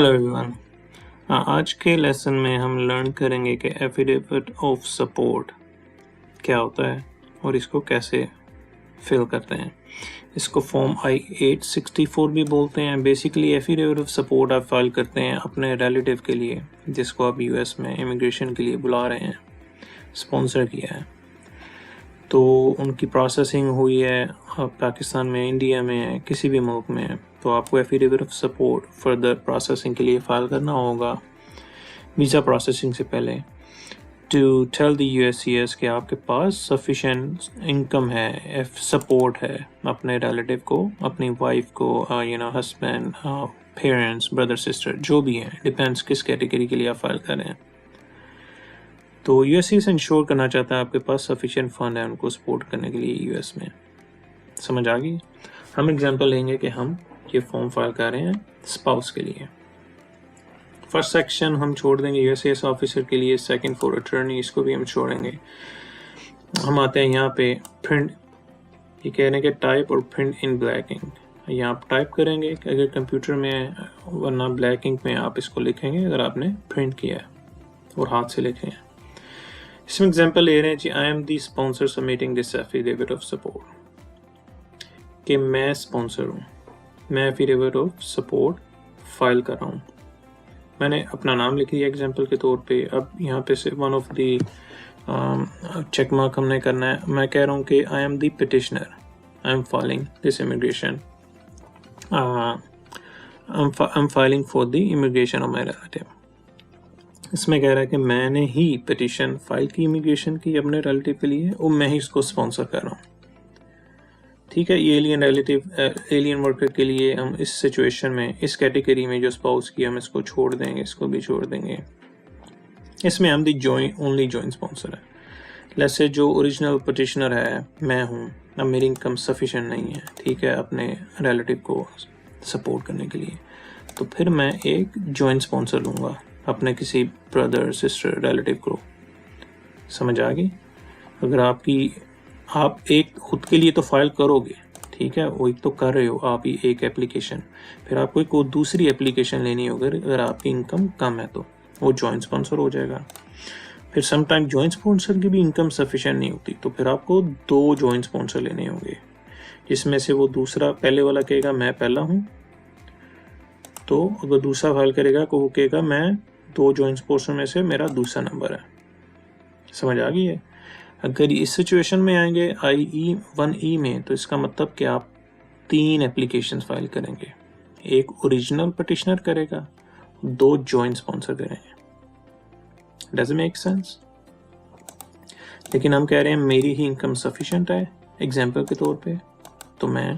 Hello everyone. आज के lesson में हम लर्न करेंगे कि एफिडेविट ऑफ सपोर्ट क्या होता है और इसको कैसे फिल करते हैं। इसको फॉर्म I-864 भी बोलते हैं। बेसिकली एफिडेविट ऑफ सपोर्ट आप फाइल करते हैं अपने रिलेटिव के लिए जिसको आप यूएस में इमिग्रेशन के लिए बुला रहे हैं, स्पॉन्सर किया है, तो उनकी प्रोसेसिंग हुई है पाकिस्तान में, इंडिया में, किसी भी मुल्क में, तो आपको affidavit of support further processing के लिए फ़ाइल करना होगा वीज़ा प्रोसेसिंग से पहले, टू टेल द USCIS कि आपके पास सफिशेंट इनकम है, सपोर्ट है अपने रिलेटिव को, अपनी वाइफ को, हस्बैंड, पेरेंट्स, ब्रदर, सिस्टर, जो भी हैं, डिपेंड्स किस कैटेगरी के लिए आप फाइल कर रहे हैं। तो USCIS इंश्योर करना चाहता है आपके पास सफिशिएंट फंड है उनको सपोर्ट करने के लिए यूएस में। समझ आ गई? हम एग्जांपल लेंगे कि हम ये फॉर्म फाइल कर रहे हैं स्पाउस के लिए। फर्स्ट सेक्शन हम छोड़ देंगे USCIS ऑफिसर के लिए, सेकंड फॉर अटर्नी इसको भी हम छोड़ेंगे। हम आते हैं यहाँ पे प्रिंट, ये कह रहे हैं कि टाइप और प्रिंट इन ब्लैक इंक। यहाँ आप टाइप करेंगे अगर कंप्यूटर में, वरना ब्लैक इंक में आप इसको लिखेंगे अगर आपने प्रिंट किया है और हाथ से लिखे हैं। इसमें एग्जांपल ले रहे हैं जी, I am the sponsor submitting this affidavit of support, कि मैं स्पॉन्सर हूँ, मैं एफिडेविट ऑफ सपोर्ट फाइल कर रहा हूँ। मैंने अपना नाम लिख दिया एग्जांपल के तौर पे। अब यहाँ पे से one of the check mark हमने करना है। मैं कह रहा हूँ कि I am the petitioner, I am filing this immigration, I am filing for the immigration of my relative. इसमें कह रहा है कि मैंने ही पिटिशन फाइल की इमिग्रेशन की अपने रिलेटिव के लिए और मैं ही इसको स्पॉन्सर कर रहा हूँ। ठीक है, ये एलियन वर्कर के लिए हम इस सिचुएशन में, इस कैटेगरी में जो स्पाउस की, हम इसको छोड़ देंगे, इसको भी छोड़ देंगे। इसमें हम दी ओनली जॉइंट स्पॉन्सर है। लेट्स से जो ओरिजिनल पिटिशनर है मैं हूँ, अब मेरी इनकम सफिशिएंट नहीं है, ठीक है, अपने रिलेटिव को सपोर्ट करने के लिए, तो फिर मैं एक जॉइंट स्पॉन्सर लूँगा अपने किसी ब्रदर, सिस्टर, रिलेटिव को। समझ आ गई? अगर आप एक खुद के लिए तो फाइल करोगे, ठीक है, वो एक तो कर रहे हो आप ही एक एप्लीकेशन, फिर आपको एक दूसरी एप्लीकेशन लेनी होगी अगर आपकी इनकम कम है तो वो जॉइंट स्पॉन्सर हो जाएगा। फिर समटाइम जॉइंट स्पॉन्सर की भी इनकम सफिशिएंट नहीं होती, तो फिर आपको 2 जॉइंट स्पॉन्सर लेने होंगे, जिसमें से वो दूसरा, पहले वाला कहेगा मैं पहला हूँ, तो अगर दूसरा फाइल करेगा तो वो कहेगा मैं 2 जॉइंट स्पॉन्सर में से मेरा दूसरा नंबर है। समझ आ गई है? अगर इस सिचुएशन में आएंगे IE1E में, तो इसका मतलब कि आप 3 एप्लीकेशंस फाइल करेंगे, एक ओरिजिनल पिटिशनर करेगा, 2 जॉइंट स्पॉन्सर करेंगे। Does it make sense? लेकिन हम कह रहे हैं मेरी ही इनकम सफिशिएंट है एग्जांपल के तौर पे, तो मैं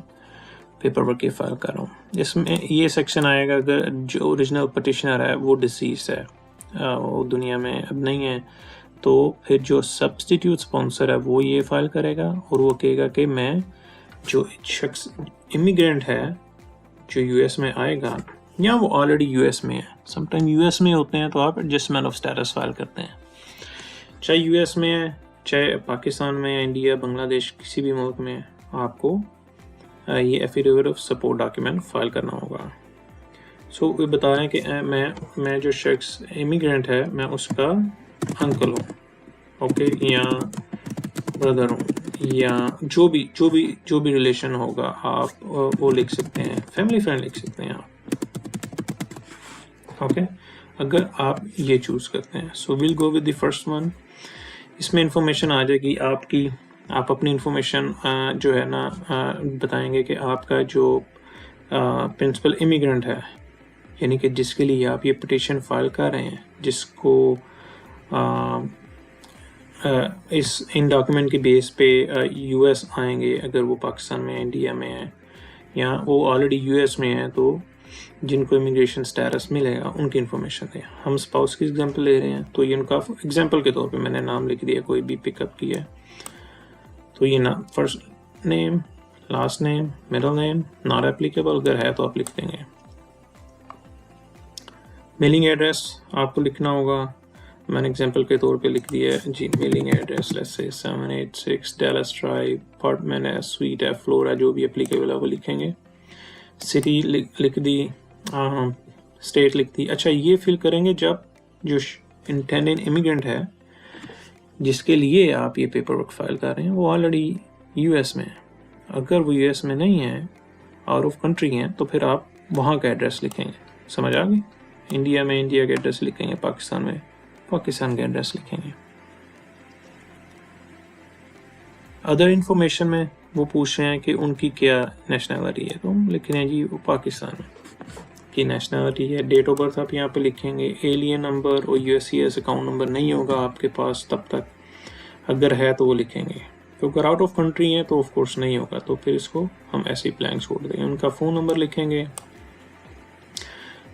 पेपर वर्क फाइल कर रहा हूँ। इसमें ये सेक्शन आएगा अगर जो ओरिजिनल पिटिशनर है वो डिसीज है, वो दुनिया में अब नहीं है, तो फिर जो सब्स्टिट्यूट स्पॉन्सर है वो ये फाइल करेगा और वो कहेगा कि मैं, जो शख्स इमिग्रेंट है जो यूएस में आएगा, या वो ऑलरेडी यूएस में है, समटाइम यूएस में होते हैं तो आप एडजस्टमेंट ऑफ स्टेटस फाइल करते हैं, चाहे यूएस में है, चाहे पाकिस्तान में है, इंडिया, बांग्लादेश, किसी भी मुल्क में, आपको ये affidavit of support document file करना होगा। सो वो बता रहे हैं कि मैं जो शख्स इमिग्रेंट है मैं उसका अंकल हूँ, ओके, या ब्रदर हूँ, या जो भी रिलेशन होगा आप वो लिख सकते हैं, फैमिली फ्रेंड लिख सकते हैं आप, ओके, अगर आप ये चूज करते हैं। So will go with the first one. इसमें इंफॉर्मेशन आ जाएगी आपकी, आप अपनी इंफॉर्मेशन जो है ना बताएंगे कि आपका जो प्रिंसिपल इमिग्रेंट है, यानी कि जिसके लिए आप ये पिटीशन फाइल कर रहे हैं, जिसको इन डॉक्यूमेंट की बेस पे यूएस आएंगे, अगर वो पाकिस्तान में, इंडिया में है, या वो ऑलरेडी यूएस में है, तो जिनको इमिग्रेशन स्टेटस मिलेगा उनकी इन्फॉर्मेशन है। हम स्पाउस की एग्जांपल ले रहे हैं, तो ये उनका एग्जांपल के तौर पे मैंने नाम लिख दिया, कोई भी पिकअप किया है, तो ये नाम, first name, last name, middle name, not applicable, अगर है तो आप लिख देंगे। मेलिंग एड्रेस आपको लिखना होगा, मैंने एग्जांपल के तौर पे लिख दिया है जी, mailing address let's say 786 Dallas drive, apartment है, स्वीट है, फ्लोर है, जो भी एप्लीकेबल है वो लिखेंगे। सिटी लिख दी स्टेट लिख दी। अच्छा, ये फिल करेंगे जब जो इंटेंडेड इमिग्रेंट है जिसके लिए आप ये पेपर वर्क फाइल कर रहे हैं वो ऑलरेडी यूएस में है। अगर वो यूएस में नहीं है, आउट ऑफ कंट्री हैं, तो फिर आप वहाँ का एड्रेस लिखेंगे। समझ आ गई? इंडिया में इंडिया का एड्रेस लिखेंगे, पाकिस्तान में पाकिस्तान का एड्रेस लिखेंगे। अदर इंफॉर्मेशन में वो पूछ रहे हैं कि उनकी क्या नेशनैलिटी है, तो हम लिख रहे हैं जी वो पाकिस्तान की नेशनैलिटी है। डेट ऑफ बर्थ आप यहाँ पे लिखेंगे। एलियन नंबर और यूएससीएस अकाउंट नंबर नहीं होगा आपके पास तब तक, अगर है तो वो लिखेंगे। तो अगर आउट ऑफ कंट्री है तो ऑफ कोर्स नहीं होगा, तो फिर इसको हम ऐसे ही ब्लैंक छोड़ देंगे। उनका फ़ोन नंबर लिखेंगे।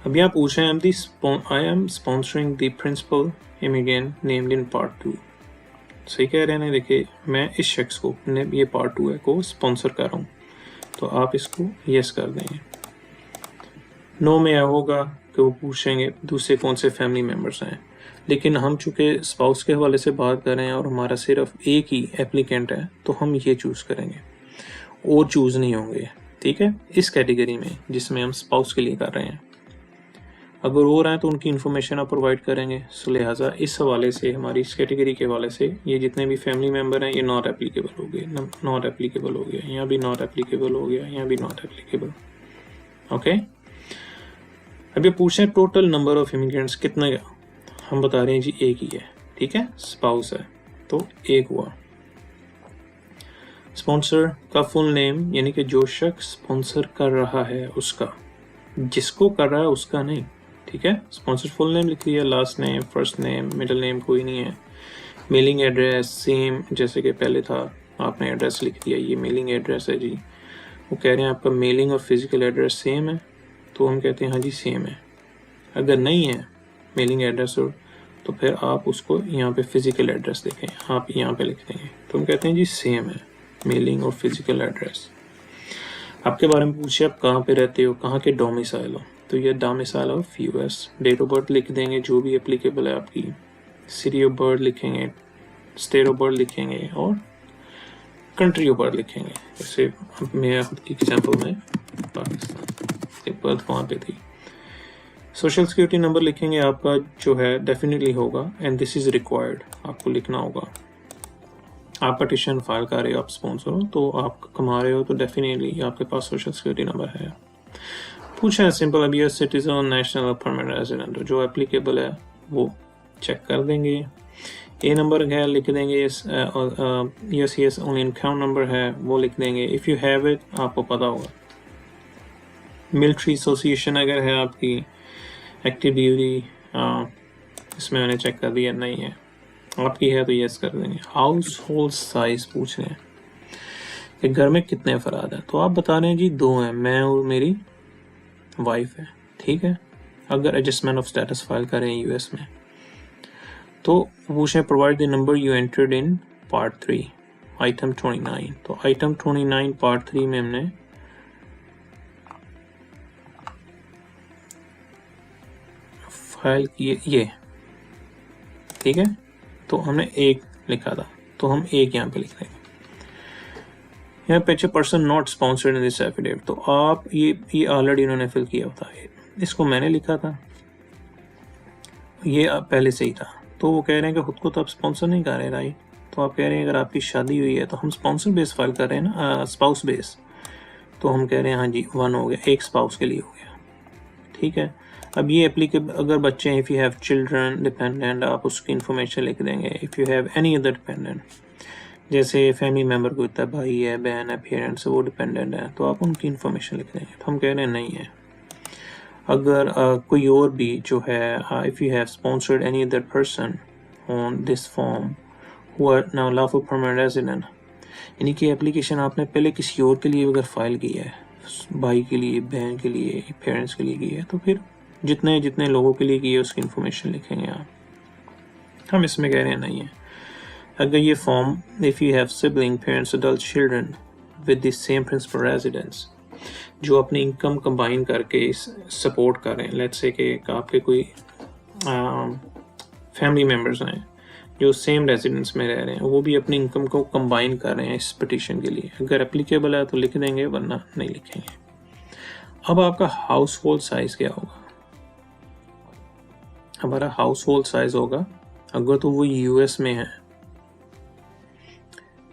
अब यहाँ पूछ रहे हैं I am sponsoring the principal immigrant named in part 2। सही कह रहे हैं, देखिए मैं इस शख्स को, ये पार्ट 2 है, को स्पॉन्सर कर रहा हूँ, तो आप इसको यस कर देंगे। नो में होगा कि वो पूछेंगे दूसरे कौन से फैमिली मेम्बर्स हैं, लेकिन हम चूँकि स्पाउस के हवाले से बात कर रहे हैं और हमारा सिर्फ एक ही एप्लीकेंट है, तो हम ये चूज़ करेंगे और चूज़ नहीं होंगे। ठीक है, इस कैटेगरी में जिसमें हम स्पाउस के लिए कर रहे हैं। अगर हो रहा है तो उनकी इन्फॉर्मेशन आप प्रोवाइड करेंगे। सो लिहाजा इस हवाले से, हमारी इस कैटेगरी के हवाले से, ये जितने भी फैमिली मेम्बर हैं ये नॉट एप्लीकेबल हो गए, नॉट एप्लीकेबल हो गया, यहाँ भी नॉट एप्लीकेबल हो गया, यहाँ भी नॉट एप्लीकेबल। ओके, अब ये पूछे टोटल नंबर ऑफ इमिग्रेंट्स कितना है, हम बता रहे हैं जी एक ही है। ठीक है, स्पाउस है तो एक हुआ। स्पॉन्सर का फुल नेम, यानी कि जो शख्स स्पॉन्सर कर रहा है उसका, जिसको कर रहा है उसका नहीं। ठीक है, स्पॉन्सर फुल नेम लिख लिया, last name, first name, middle name कोई नहीं है। मेलिंग एड्रेस सेम जैसे कि पहले था, आपने एड्रेस लिख दिया, ये मेलिंग एड्रेस है जी। वो कह रहे हैं आपका मेलिंग और फिजिकल एड्रेस सेम है, तो हम कहते हैं हाँ जी सेम है। अगर नहीं है मेलिंग एड्रेस और, तो फिर आप उसको यहाँ पे फिजिकल एड्रेस देखें, आप यहाँ पे लिख देंगे, तो हम कहते हैं जी सेम है मेलिंग और फिजिकल एड्रेस। आपके बारे में पूछे आप कहाँ पे रहते हो, कहाँ के डोमिसाइल हो, तो ये domicile of US. Date of birth लिख देंगे जो भी एप्लीकेबल है आपकी, सिटी ऑफ बर्थ लिखेंगे, स्टेट ऑफ बर्थ लिखेंगे और कंट्री ऑफ बर्थ लिखेंगे। जैसे मेरा खुद की एग्जाम्पल में पाकिस्तान, बर्थ वहाँ पे थी। सोशल सिक्योरिटी नंबर लिखेंगे आपका जो है डेफिनेटली होगा, एंड दिस इज़ रिक्वायर्ड, आपको लिखना होगा। आप पटिशन फाइल कर रहे हो, आप स्पॉन्सर हो, तो आप कमा रहे हो, तो डेफिनेटली आपके पास सोशल सिक्योरिटी नंबर है। पूछा है सिंपल, अभी ये सिटीजन, नेशनल, परमानेंट रेजिडेंट, जो एप्लीकेबल है वो चेक कर देंगे। ए नंबर है लिख देंगे, यस ओनली अकाउंट नंबर है वो लिख देंगे। इफ़ यू हैव इट आपको पता होगा। मिलिट्री एसोसिएशन अगर है आपकी, एक्टिव ड्यूटी, इसमें मैंने चेक कर दिया नहीं है, आपकी है तो यस कर देंगे। हाउस होल्ड साइज पूछ रहे हैं कि घर में कितने अफराद हैं, तो आप बता रहे हैं जी 2 हैं, मैं और मेरी वाइफ है। ठीक है, अगर एडजस्टमेंट ऑफ स्टेटस फाइल करें यूएस में, तो पूछें provide the number you entered in part 3 item 29। तो आइटम 29 पार्ट 3 में हमने फाइल किए ये। ठीक है, तो हमने 1 लिखा था, तो हम 1 यहाँ पे लिख देंगे। यहाँ पे person not sponsored in this affidavit, तो आप ये ऑलरेडी उन्होंने फिल किया होता है, इसको मैंने लिखा था, ये पहले से ही था। तो वो कह रहे हैं कि खुद को तो आप स्पॉन्सर नहीं कर रहे, राइट? तो आप कह रहे हैं अगर आपकी शादी हुई है तो हम स्पॉन्सर बेस फाइल कर रहे हैं ना, स्पाउस बेस, तो हम कह रहे हैं हाँ जी 1 हो गया, 1 स्पाउस के लिए हो गया। ठीक है, अब ये एप्लीकेबल अगर बच्चे हैं, if you have children dependent, आप उसकी इन्फॉर्मेशन लिख देंगे। If you have any other dependent, जैसे फैमिली मेम्बर को होता है, भाई है, बहन है, पेरेंट्स, वो डिपेंडेंट है, तो आप उनकी इन्फॉर्मेशन लिख देंगे। तो हम कह रहे हैं नहीं है। अगर कोई और भी जो है, if you have sponsored any other person on this form who are now lawful permanent resident, यानी कि एप्लीकेशन आपने पहले किसी और के लिए अगर फाइल की है, भाई के लिए, बहन के लिए, पेरेंट्स के लिए की है, तो फिर जितने जितने लोगों के लिए की है उसकी इन्फॉर्मेशन लिखेंगे आप। हम इसमें कह रहे हैं नहीं है। अगर ये form if you have sibling, parents, adult children with the same principal residence, जो अपनी इनकम कंबाइन करके सपोर्ट कर रहे हैं, लेट्स से कि आपके कोई फैमिली मेम्बर्स हैं जो सेम रेजिडेंस में रह रहे हैं, वो भी अपनी इनकम को कंबाइन कर रहे हैं इस पिटीशन के लिए, अगर एप्लीकेबल है तो लिख देंगे, वरना नहीं लिखेंगे। अब आपका हाउस होल्ड साइज क्या होगा? हमारा हाउस होल्ड साइज होगा, अगर तो वो यूएस में है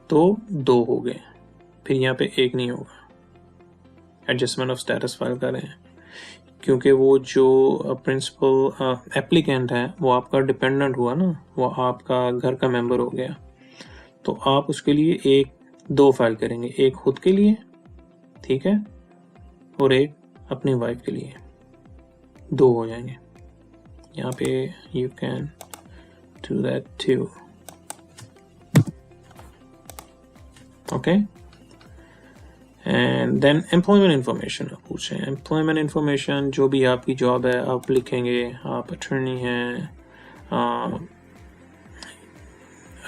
तो 2 हो गए, फिर यहाँ पे 1 नहीं होगा। एडजस्टमेंट ऑफ स्टेटस फाइल कर रहे हैं क्योंकि वो जो प्रिंसिपल एप्लीकेंट है वो आपका डिपेंडेंट हुआ ना, वो आपका घर का मेंबर हो गया, तो आप उसके लिए 2 फाइल करेंगे, एक खुद के लिए, ठीक है, और एक अपनी वाइफ के लिए, 2 हो जाएंगे। यहाँ पे you can do that too, okay. And then employment information आप पूछें, एम्प्लॉयमेंट इंफॉर्मेशन जो भी आपकी जॉब है आप लिखेंगे, आप अटर्नी हैं,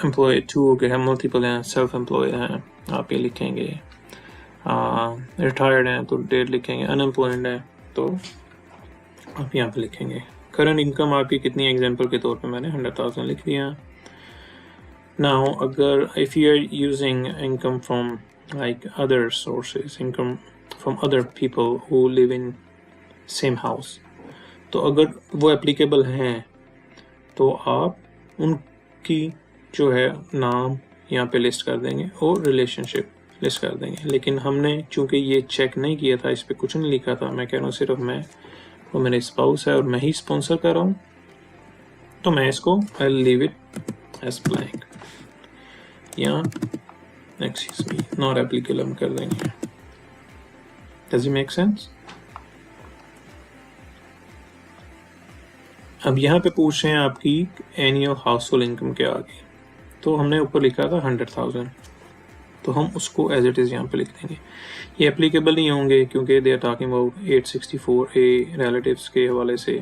एम्प्लॉय 2 हो गए हैं, मल्टीपल हैं, सेल्फ एम्प्लॉयड हैं, आप ये लिखेंगे, रिटायर्ड हैं तो डेट लिखेंगे, अनएम्प्लॉयड है तो आप यहाँ पे लिखेंगे। करंट इनकम आपकी कितनी, एग्जांपल के तौर पे मैंने 100,000 लिख दिया। नाउ अगर if you are using income from like other sources, income from other people who live in same house, तो अगर वो एप्लीकेबल हैं तो आप उनकी जो है नाम यहाँ पे लिस्ट कर देंगे और रिलेशनशिप लिस्ट कर देंगे। लेकिन हमने चूंकि ये चेक नहीं किया था, इस पर कुछ नहीं लिखा था, मैं कह रहा हूँ सिर्फ मैं वो मेरे स्पाउस है और मैं ही स्पॉन्सर कर रहा हूँ, तो मैं इसको I leave it as blank, यहाँ excuse me not applicable हम कर देंगे। Does it make sense? अब यहाँ पे पूछ रहे हैं आपकी एनुअल हाउस होल्ड इनकम क्या आ गई, तो हमने ऊपर लिखा था 100,000, तो हम उसको एज इट इज़ यहाँ पे लिख देंगे। ये एप्लीकेबल नहीं होंगे क्योंकि they are talking about 864A relatives के हवाले से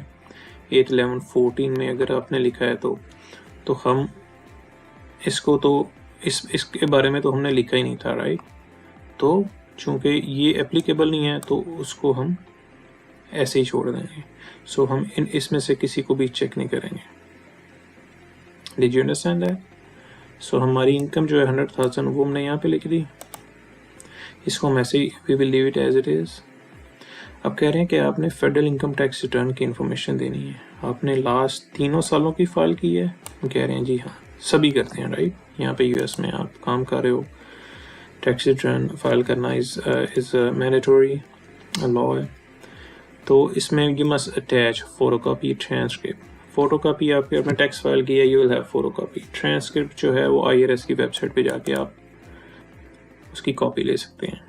81114 में अगर आपने लिखा है तो हम इसको तो इसके बारे में तो हमने लिखा ही नहीं था, राइट। तो चूंकि ये एप्लीकेबल नहीं है तो उसको हम ऐसे ही छोड़ देंगे। सो हम इसमें से किसी को भी चेक नहीं करेंगे। Did you understand that? So हमारी इनकम जो है 100,000 वो हमने यहाँ पे लिख दी, इसको हम ऐसे ही we will leave it as it is. अब कह रहे हैं कि आपने फेडरल इनकम टैक्स रिटर्न की इंफॉर्मेशन देनी है, आपने लास्ट 3 सालों की फाइल की है, कह रहे हैं जी हाँ सभी करते हैं, राइट। यहाँ पे यूएस में आप काम कर रहे हो, टैक्स रिटर्न फाइल करना इज मैंडेटरी लॉ है, तो इसमें you must attach photocopy transcript. Photocopy आपके अपने टैक्स फाइल की है, you will have photocopy. Transcript जो है वो IRS की वेबसाइट पे जाके आप उसकी कॉपी ले सकते हैं।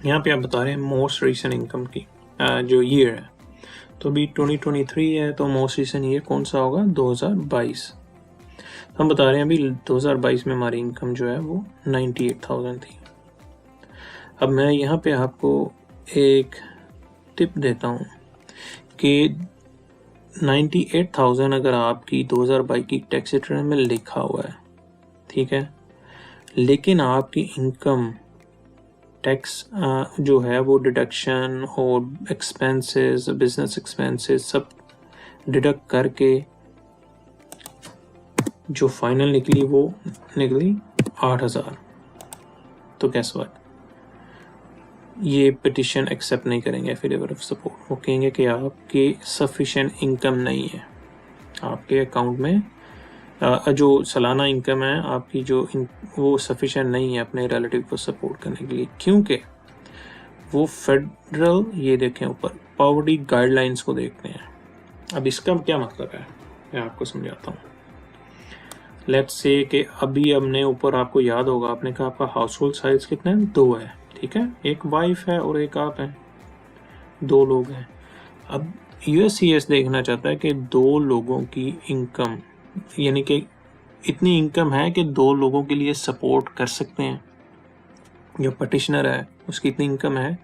यहाँ पे आप बता रहे हैं मोस्ट रिसेंट इनकम की जो ईयर है, तो अभी 2023 है, तो मोस्ट रिसेंट ईयर कौन सा होगा, 2022। हम बता रहे हैं अभी 2022 में हमारी इनकम जो है वो 98,000 थी। अब मैं यहाँ पे आपको एक टिप देता हूँ कि 98,000 अगर आपकी 2022 की टैक्स रिटर्न में लिखा हुआ है, ठीक है, लेकिन आपकी इनकम टैक्स जो है वो डिडक्शन और एक्सपेंसेस, बिजनेस एक्सपेंसेस सब डिडक्ट करके जो फाइनल निकली वो निकली 8,000, तो कैस व्हाट, ये पिटिशन एक्सेप्ट नहीं करेंगे एफिडेविट ऑफ सपोर्ट। वो कहेंगे कि आपके सफिशिएंट इनकम नहीं है, आपके अकाउंट में जो सालाना इनकम है आपकी वो सफिशिएंट नहीं है अपने रिलेटिव को सपोर्ट करने के लिए, क्योंकि वो फेडरल, ये देखें ऊपर पॉवर्टी गाइडलाइंस को देखते हैं। अब इसका क्या मतलब है मैं आपको समझाता हूँ। लेट्स से कि अभी हमने ऊपर, आपको याद होगा आपने कहा आपका हाउस होल्ड साइज कितना है, 2 है, ठीक है, एक वाइफ है और एक आप हैं, 2 लोग हैं। अब USCIS देखना चाहता है कि 2 लोगों की इनकम, यानी कि इतनी इनकम है कि 2 लोगों के लिए सपोर्ट कर सकते हैं। जो पटिशनर है उसकी इतनी इनकम है,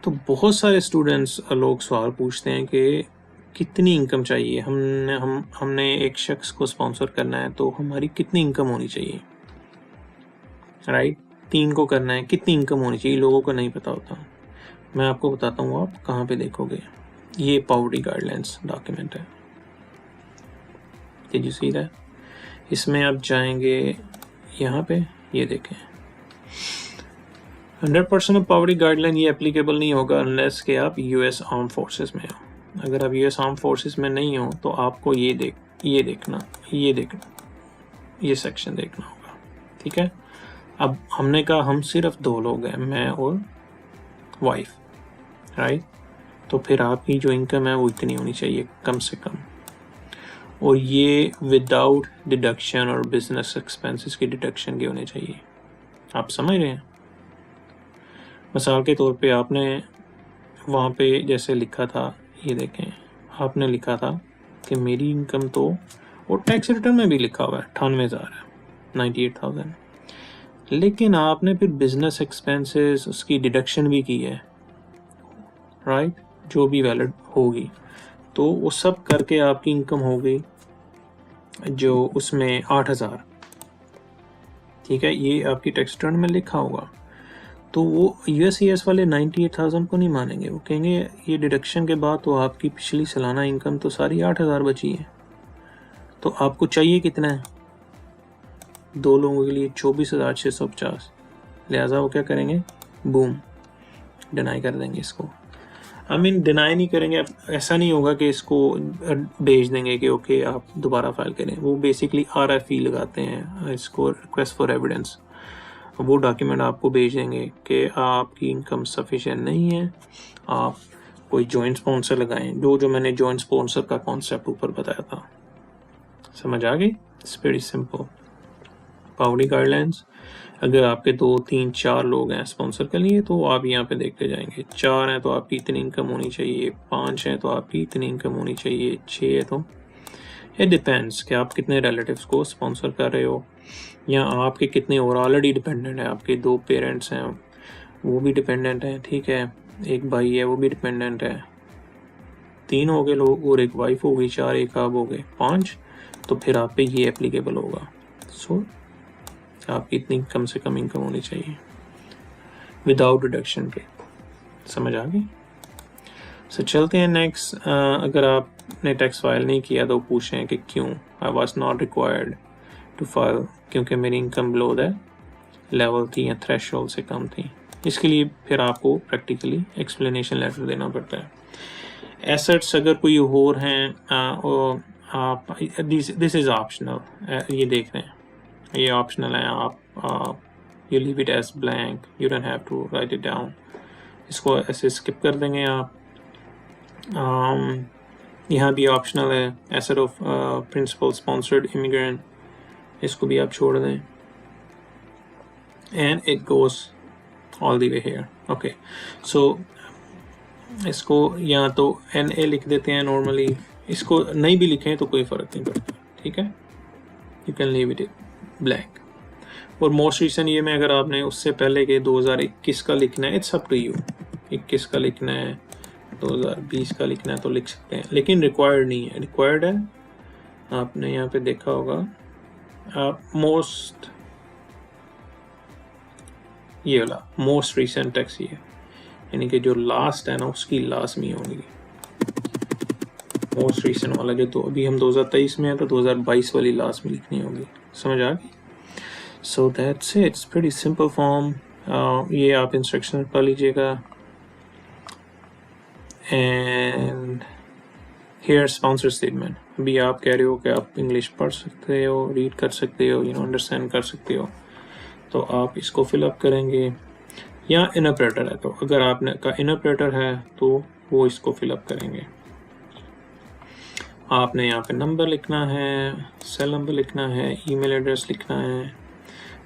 तो बहुत सारे स्टूडेंट्स लोग सवाल पूछते हैं कि कितनी इनकम चाहिए, हमने एक शख्स को स्पॉन्सर करना है तो हमारी कितनी इनकम होनी चाहिए, राइट। 3 को करना है, कितनी इनकम होनी चाहिए, लोगों को नहीं पता होता। मैं आपको बताता हूँ आप कहाँ पे देखोगे, ये पॉवर्टी गाइडलाइंस डॉक्यूमेंट है, डिड यू सी दैट? इसमें आप जाएंगे यहाँ पे, ये देखें 100% ऑफ पॉवर्टी गाइडलाइन ये एप्लीकेबल नहीं होगा अनलेस कि आप US आर्म फोर्सेस में हो। अगर आप यूएस आर्म फोर्सेस में नहीं हो तो आपको ये देखना, ये सेक्शन देखना होगा, ठीक है। अब हमने कहा हम सिर्फ 2 लोग हैं, मैं और वाइफ, राइट। तो फिर आपकी जो इनकम है वो इतनी होनी चाहिए कम से कम, और ये विदाउट डिडक्शन और बिजनेस एक्सपेंसेस की डिडक्शन के होने चाहिए। आप समझ रहे हैं? मिसाल के तौर पे आपने वहाँ पे जैसे लिखा था, ये देखें, आपने लिखा था कि मेरी इनकम तो, और टैक्स रिटर्न में भी लिखा हुआ है 98,000 है, 98,000, लेकिन आपने फिर बिजनेस एक्सपेंसेस उसकी डिडक्शन भी की है, राइट, जो भी वैलिड होगी, तो वो सब करके आपकी इनकम हो गई जो उसमें 8,000, ठीक है। ये आपकी टैक्स रिटर्न में लिखा होगा। तो वो यूएससीएस वाले 98,000 को नहीं मानेंगे, वो कहेंगे ये डिडक्शन के बाद तो आपकी पिछली सालाना इनकम तो सारी 8,000 बची है, तो आपको चाहिए कितना है? 2 लोगों के लिए 24,650, लिहाजा वो क्या करेंगे? बूम, डिनाई कर देंगे इसको। आई मीन डिनाई नहीं करेंगे, ऐसा नहीं होगा कि इसको भेज देंगे कि ओके आप दोबारा फाइल करें। वो बेसिकली RFE लगाते हैं, इसको रिक्वेस्ट फॉर एविडेंस। वो डॉक्यूमेंट आपको भेज देंगे कि आपकी इनकम सफिशिएंट नहीं है, आप कोई जॉइंट स्पॉन्सर लगाएं, जो मैंने जॉइंट स्पॉन्सर का कॉन्सेप्ट ऊपर बताया था। समझ आ गई? It's very simple. Poverty guidelines, अगर आपके 2, 3, 4 लोग हैं स्पॉन्सर के लिए तो आप यहाँ पे देखते जाएंगे। 4 हैं तो आपकी इतनी इनकम होनी चाहिए, 5 हैं तो आपकी इतनी इनकम होनी चाहिए, 6 है तो इट डिपेंड्स कि आप कितने रिलेटिव्स को स्पॉन्सर कर रहे हो, या आपके कितने और ऑलरेडी डिपेंडेंट है। आपके 2 पेरेंट्स हैं वो भी डिपेंडेंट हैं, ठीक है, एक भाई है वो भी डिपेंडेंट है, 3 हो गए लोग, और एक वाइफ हो गई, 4, एक आप हो गए, 5, तो फिर आप पे ये एप्लीकेबल होगा। सो आपकी इतनी कम से कम इनकम होनी चाहिए विदाउट डिडक्शन के। समझ आ गई? सो चलते हैं नेक्स्ट। अगर आपने टैक्स फाइल नहीं किया तो पूछें कि क्यों। I was not required to file, क्योंकि मेरी इनकम बिलो द लेवल थी या थ्रेशोल्ड से कम थी। इसके लिए फिर आपको प्रैक्टिकली एक्सप्लेनेशन लेटर देना पड़ता है। एसेट्स अगर कोई और हैं, आप दिस इज़ ऑप्शनल, ये देख रहे हैं, ये ऑप्शनल है। आप you leave it as blank, you don't have to write it down. इसको ऐसे स्किप कर देंगे आप। यहाँ भी ऑप्शनल है, asset of principal sponsored immigrant, इसको भी आप छोड़ दें। And it goes all the way here. Okay, so इसको या तो NA लिख देते हैं नॉर्मली, इसको नहीं भी लिखें तो कोई फ़र्क नहीं पड़ता, ठीक है, you can leave it blank. और मोस्ट रिसेंट ये में अगर आपने उससे पहले के 2021 का लिखना है, इट्स अप टू यू, 21 का लिखना है, 2020 का लिखना है तो लिख सकते हैं, लेकिन रिक्वायर्ड नहीं है। रिक्वायर्ड है, आपने यहाँ पे देखा होगा, आप मोस्ट, ये वाला मोस्ट रिसेंट टैक्स ये, यानी कि जो लास्ट है ना उसकी लाजमी होगी। मोस्ट रिसेंट वाला जो, तो अभी हम 2023 में है तो 2022 वाली लाजमी लिखनी होगी। समझ आ गई? So that's it, it's pretty simple form. ये आप इंस्ट्रक्शन पढ़ लीजिएगा। एंड हियर स्पॉन्सर स्टेटमेंट, अभी आप कह रहे हो कि आप इंग्लिश पढ़ सकते हो, रीड कर सकते हो, अंडरस्टैंड कर सकते हो, तो आप इसको फिलअप करेंगे। या इंटरप्रेटर है तो अगर आपने का इंटरप्रेटर है तो वो इसको फिलअप करेंगे। आपने यहाँ पे नंबर लिखना है, सेल नंबर लिखना है, ईमेल एड्रेस लिखना है,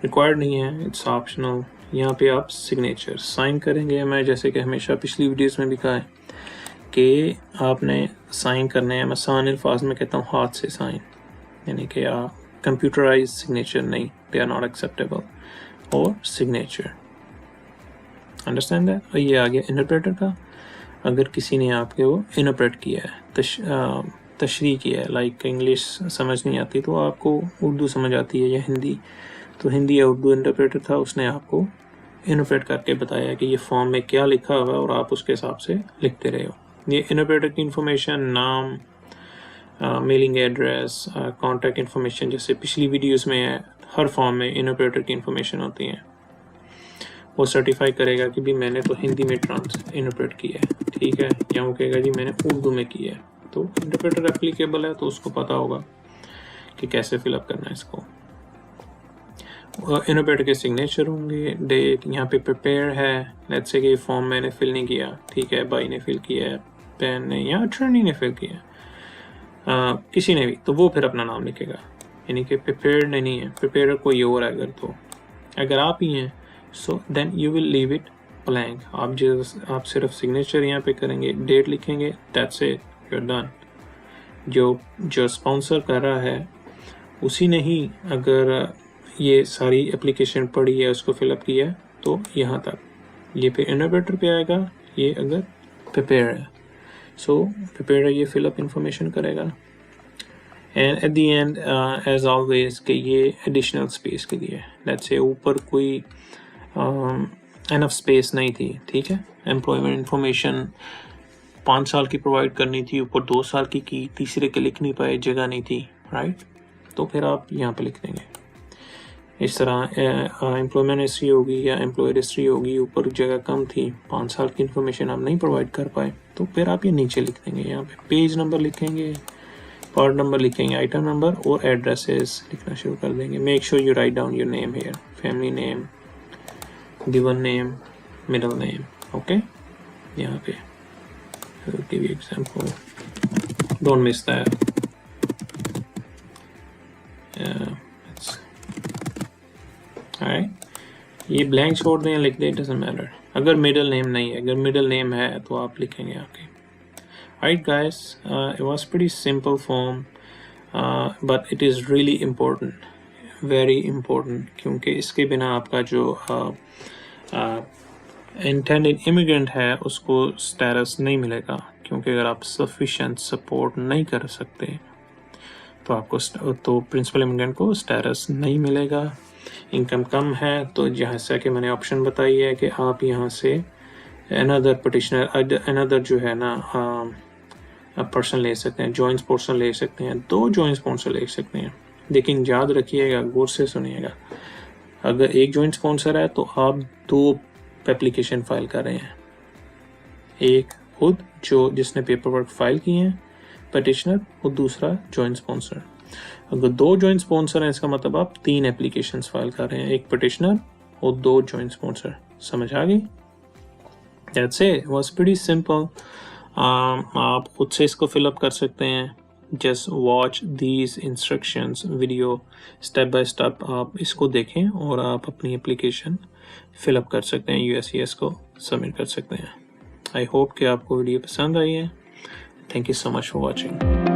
रिक्वायर्ड नहीं है, इट्स ऑप्शनल। यहाँ पे आप सिग्नेचर साइन करेंगे। मैं जैसे कि हमेशा पिछली वीडियोस में भी कहा है कि आपने साइन करने हैं, मैं आसान अल्फाज में कहता हूँ हाथ से साइन, यानी कि कंप्यूटराइज सिग्नेचर नहीं, दे आर नॉट एक्सेप्टेबल, और सिग्नेचर, अंडरस्टैंड है। और ये आ गया इंटरप्रेटर का। अगर किसी ने आपके वो इंटरप्रेट किया है, तशरीह किया है, लाइक इंग्लिश समझ नहीं आती तो आपको उर्दू समझ आती है या हिंदी, तो हिंदी या उर्दू इंटरप्रेटर था, उसने आपको इंटरप्रेट करके बताया कि ये फॉर्म में क्या लिखा हुआ है और आप उसके हिसाब से लिखते रहे हो। ये इंटरप्रेटर की इंफॉर्मेशन, नाम, मेलिंग एड्रेस, कॉन्टैक्ट इंफॉर्मेशन, जैसे पिछली वीडियोस में है, हर फॉर्म में इंटरप्रेटर की इंफॉर्मेशन होती है। वो सर्टिफाई करेगा कि भी मैंने तो हिंदी में इंटरप्रेट किया है, ठीक है, या वो कहेगा जी मैंने उर्दू में किया है। तो इंटरप्रेटर एप्लीकेबल है तो उसको पता होगा कि कैसे फिलअप करना है इसको। इंटरप्रेटर के सिग्नेचर होंगे, डेट, यहाँ पे प्रिपेयर है, लेट्स से कि फॉर्म मैंने फिल नहीं किया, ठीक है, भाई ने फिल किया है, पेन ने या अटर्नी ने फिल किया, किसी ने भी, तो वो फिर अपना नाम लिखेगा, यानी कि प्रिपेयर नहीं है, प्रिपेयर कोई और है अगर आप ही हैं, so then you will leave it blank. आप सिर्फ सिग्नेचर यहाँ पे करेंगे, डेट लिखेंगे, that's it, you are done. जो स्पॉन्सर कर रहा है उसी ने ही अगर ये सारी एप्लीकेशन पढ़ी है, उसको फिलअप किया है, तो यहाँ तक ये फिर इंटरप्रेटर पे आएगा, ये अगर प्रिपेयर है, सो प्रिपेयर ये फिलअप इंफॉर्मेशन करेगा। And at the end as always कि ये एडिशनल स्पेस के लिए, लेट्स से ऊपर कोई एनफ स्पेस नहीं थी, ठीक है, एम्प्लॉयमेंट इंफॉर्मेशन 5 साल की प्रोवाइड करनी थी, ऊपर 2 साल की तीसरे के लिख नहीं पाए, जगह नहीं थी, राइट, तो फिर आप यहाँ पे लिख देंगे। इस तरह एम्प्लॉयमेंट हिस्ट्री होगी या एम्प्लॉयर हिस्ट्री होगी, ऊपर जगह कम थी, 5 साल की इन्फॉर्मेशन आप नहीं प्रोवाइड कर पाए, तो फिर आप ये नीचे लिख देंगे, यहाँ पे पेज नंबर लिखेंगे, पार्ट नंबर लिखेंगे, आइटम नंबर और एड्रेसेस लिखना शुरू कर देंगे। Make sure you write down your name here, family name, given name, middle name, okay. यहाँ पे give you example, don't miss that. ये ब्लैंक छोड़ दें, लिख दें, डजंट मैटर। अगर मिडिल नेम नहीं है, अगर मिडिल नेम है तो आप लिखेंगे आगे। Alright guys, it was pretty simple form, but it is really important, very important, क्योंकि इसके बिना आपका जो intended immigrant है उसको status नहीं मिलेगा, क्योंकि अगर आप sufficient support नहीं कर सकते तो आपको तो प्रिंसिपल इमिग्रेंट को स्टेटस नहीं मिलेगा। इनकम कम है तो जैसा कि मैंने ऑप्शन बताई है कि आप यहाँ से अनदर पटिशनर, अनदर जो है ना पर्सन ले सकते हैं, जॉइंट स्पॉन्सर ले सकते हैं, 2 जॉइंट स्पॉन्सर ले सकते हैं। लेकिन याद रखिएगा, गौर से सुनिएगा, अगर एक जॉइंट स्पॉन्सर है तो आप 2 एप्लीकेशन फाइल कर रहे हैं, एक खुद जो जिसने पेपर वर्क फाइल किए हैं पटिशनर, और दूसरा जॉइंट स्पॉन्सर। अगर 2 जॉइंट स्पॉन्सर हैं इसका मतलब आप 3 एप्लीकेशंस फाइल कर रहे हैं, एक पटिशनर और 2 जॉइंट स्पॉन्सर। समझ आ गई? That's it, was pretty simple. आप खुद से इसको फिलअप कर सकते हैं, just watch these instructions video, step by step आप इसको देखें और आप अपनी एप्लीकेशन फिलअप कर सकते हैं, USCIS को सबमिट कर सकते हैं। आई होप कि आपको वीडियो पसंद आई है। Thank you so much for watching.